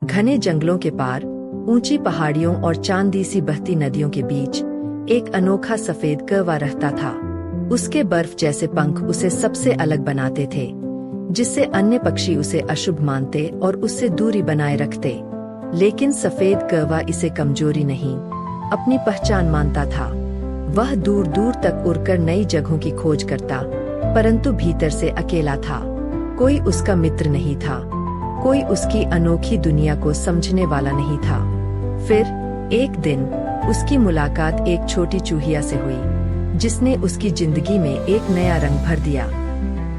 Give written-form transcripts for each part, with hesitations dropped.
घने जंगलों के पार, ऊंची पहाड़ियों और चांदी सी बहती नदियों के बीच एक अनोखा सफेद कौवा रहता था। उसके बर्फ जैसे पंख उसे सबसे अलग बनाते थे, जिससे अन्य पक्षी उसे अशुभ मानते और उससे दूरी बनाए रखते। लेकिन सफेद कौवा इसे कमजोरी नहीं, अपनी पहचान मानता था। वह दूर दूर तक उड़कर नई जगहों की खोज करता, परंतु भीतर से अकेला था। कोई उसका मित्र नहीं था, कोई उसकी अनोखी दुनिया को समझने वाला नहीं था। फिर एक दिन उसकी मुलाकात एक छोटी चूहिया से हुई, जिसने उसकी जिंदगी में एक नया रंग भर दिया।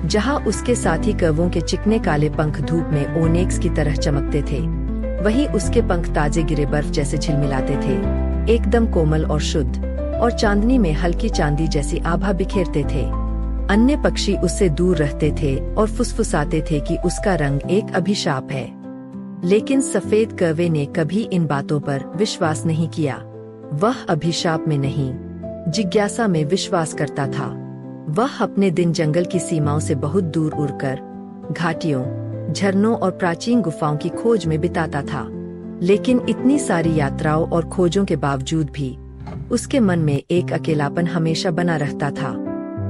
जहां उसके साथी कौवों के चिकने काले पंख धूप में ओनेक्स की तरह चमकते थे, वहीं उसके पंख ताजे गिरे बर्फ जैसे झिलमिलाते थे, एकदम कोमल और शुद्ध, और चांदनी में हल्की चांदी जैसी आभा बिखेरते थे। अन्य पक्षी उससे दूर रहते थे और फुसफुसाते थे कि उसका रंग एक अभिशाप है। लेकिन सफेद कौवे ने कभी इन बातों पर विश्वास नहीं किया। वह अभिशाप में नहीं, जिज्ञासा में विश्वास करता था। वह अपने दिन जंगल की सीमाओं से बहुत दूर उड़कर घाटियों, झरनों और प्राचीन गुफाओं की खोज में बिताता था। लेकिन इतनी सारी यात्राओं और खोजों के बावजूद भी उसके मन में एक अकेलापन हमेशा बना रहता था।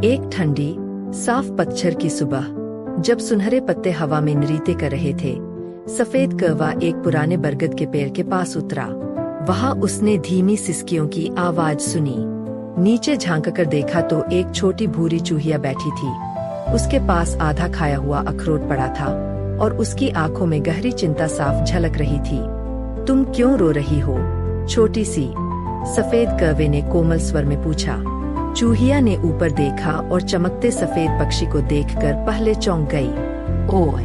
एक ठंडी, साफ पतझड़ की सुबह, जब सुनहरे पत्ते हवा में नृत्य कर रहे थे, सफेद कौवा एक पुराने बरगद के पेड़ के पास उतरा। वहां उसने धीमी सिसकियों की आवाज सुनी। नीचे झांककर देखा तो एक छोटी भूरी चूहिया बैठी थी। उसके पास आधा खाया हुआ अखरोट पड़ा था और उसकी आंखों में गहरी चिंता साफ झलक रही थी। तुम क्यों रो रही हो, छोटी सी? सफेद कौवे ने कोमल स्वर में पूछा। चूहिया ने ऊपर देखा और चमकते सफेद पक्षी को देखकर पहले चौंक गई। ओह,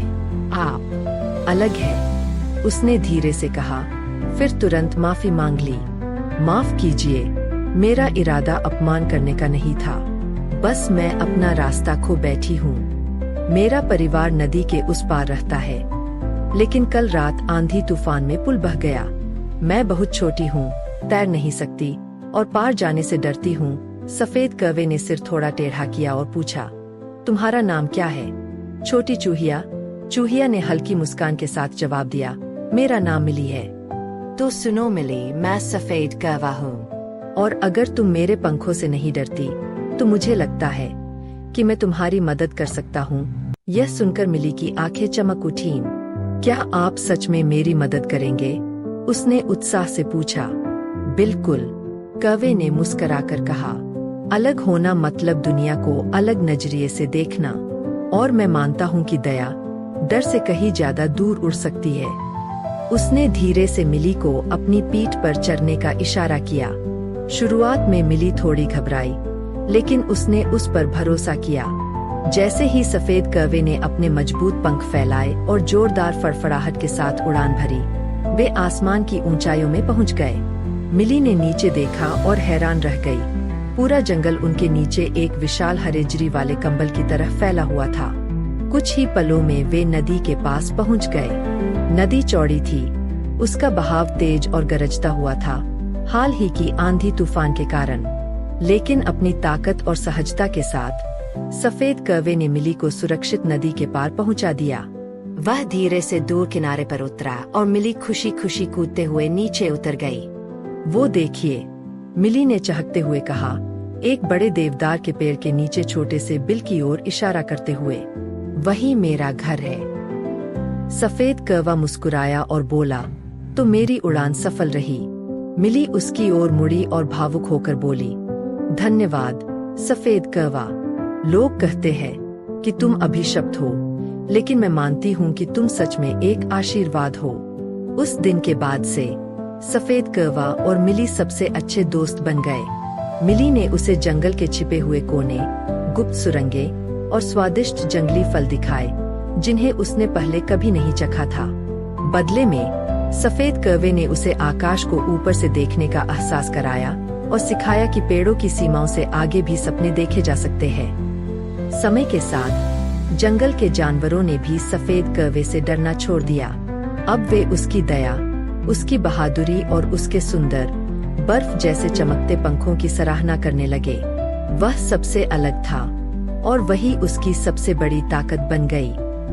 आप अलग है, उसने धीरे से कहा, फिर तुरंत माफी मांग ली। माफ कीजिए, मेरा इरादा अपमान करने का नहीं था, बस मैं अपना रास्ता खो बैठी हूँ। मेरा परिवार नदी के उस पार रहता है, लेकिन कल रात आंधी तूफान में पुल बह गया। मैं बहुत छोटी हूँ, तैर नहीं सकती और पार जाने से डरती हूँ। सफेद कौवे ने सिर थोड़ा टेढ़ा किया और पूछा, तुम्हारा नाम क्या है, छोटी चूहिया? चूहिया ने हल्की मुस्कान के साथ जवाब दिया, मेरा नाम मिली है। तो सुनो मिली, मैं सफेद कौवा हूँ, और अगर तुम मेरे पंखों से नहीं डरती तो मुझे लगता है कि मैं तुम्हारी मदद कर सकता हूँ। यह सुनकर मिली की आंखें चमक उठीं। क्या आप सच में मेरी मदद करेंगे? उसने उत्साह से पूछा। बिल्कुल, कौवे ने मुस्कुराकर कहा। अलग होना मतलब दुनिया को अलग नजरिए से देखना, और मैं मानता हूँ कि दया डर से कहीं ज्यादा दूर उड़ सकती है। उसने धीरे से मिली को अपनी पीठ पर चढ़ने का इशारा किया। शुरुआत में मिली थोड़ी घबराई, लेकिन उसने उस पर भरोसा किया। जैसे ही सफेद कौवे ने अपने मजबूत पंख फैलाए और जोरदार फड़फड़ाहट के साथ उड़ान भरी, वे आसमान की ऊंचाइयों में पहुंच गए। मिली ने नीचे देखा और हैरान रह गई। पूरा जंगल उनके नीचे एक विशाल हरे जरी वाले कंबल की तरह फैला हुआ था। कुछ ही पलों में वे नदी के पास पहुंच गए। नदी चौड़ी थी, उसका बहाव तेज और गरजता हुआ था, हाल ही की आंधी तूफान के कारण। लेकिन अपनी ताकत और सहजता के साथ सफेद कौवे ने मिली को सुरक्षित नदी के पार पहुंचा दिया। वह धीरे से दूर किनारे पर उतरा और मिली खुशी खुशी कूदते हुए नीचे उतर गई। वो देखिए, मिली ने चहकते हुए कहा, एक बड़े देवदार के पेड़ के नीचे छोटे से बिल की ओर इशारा करते हुए। वही मेरा घर है। सफेद कौवा मुस्कुराया और बोला, तो मेरी उड़ान सफल रही। मिली उसकी ओर मुड़ी और भावुक होकर बोली, धन्यवाद सफेद कौवा। लोग कहते हैं कि तुम अभिशप्त हो, लेकिन मैं मानती हूँ कि तुम सच में एक आशीर्वाद हो। उस दिन के बाद से सफेद कौवा और मिली सबसे अच्छे दोस्त बन गए। मिली ने उसे जंगल के छिपे हुए कोने, गुप्त सुरंगें और स्वादिष्ट जंगली फल दिखाए, जिन्हें उसने पहले कभी नहीं चखा था। बदले में सफेद कौवे ने उसे आकाश को ऊपर से देखने का एहसास कराया और सिखाया कि पेड़ों की सीमाओं से आगे भी सपने देखे जा सकते हैं। समय के साथ जंगल के जानवरों ने भी सफेद कौवे से डरना छोड़ दिया। अब वे उसकी दया, उसकी बहादुरी और उसके सुंदर, बर्फ जैसे चमकते पंखों की सराहना करने लगे। वह सबसे अलग था और वही उसकी सबसे बड़ी ताकत बन गई।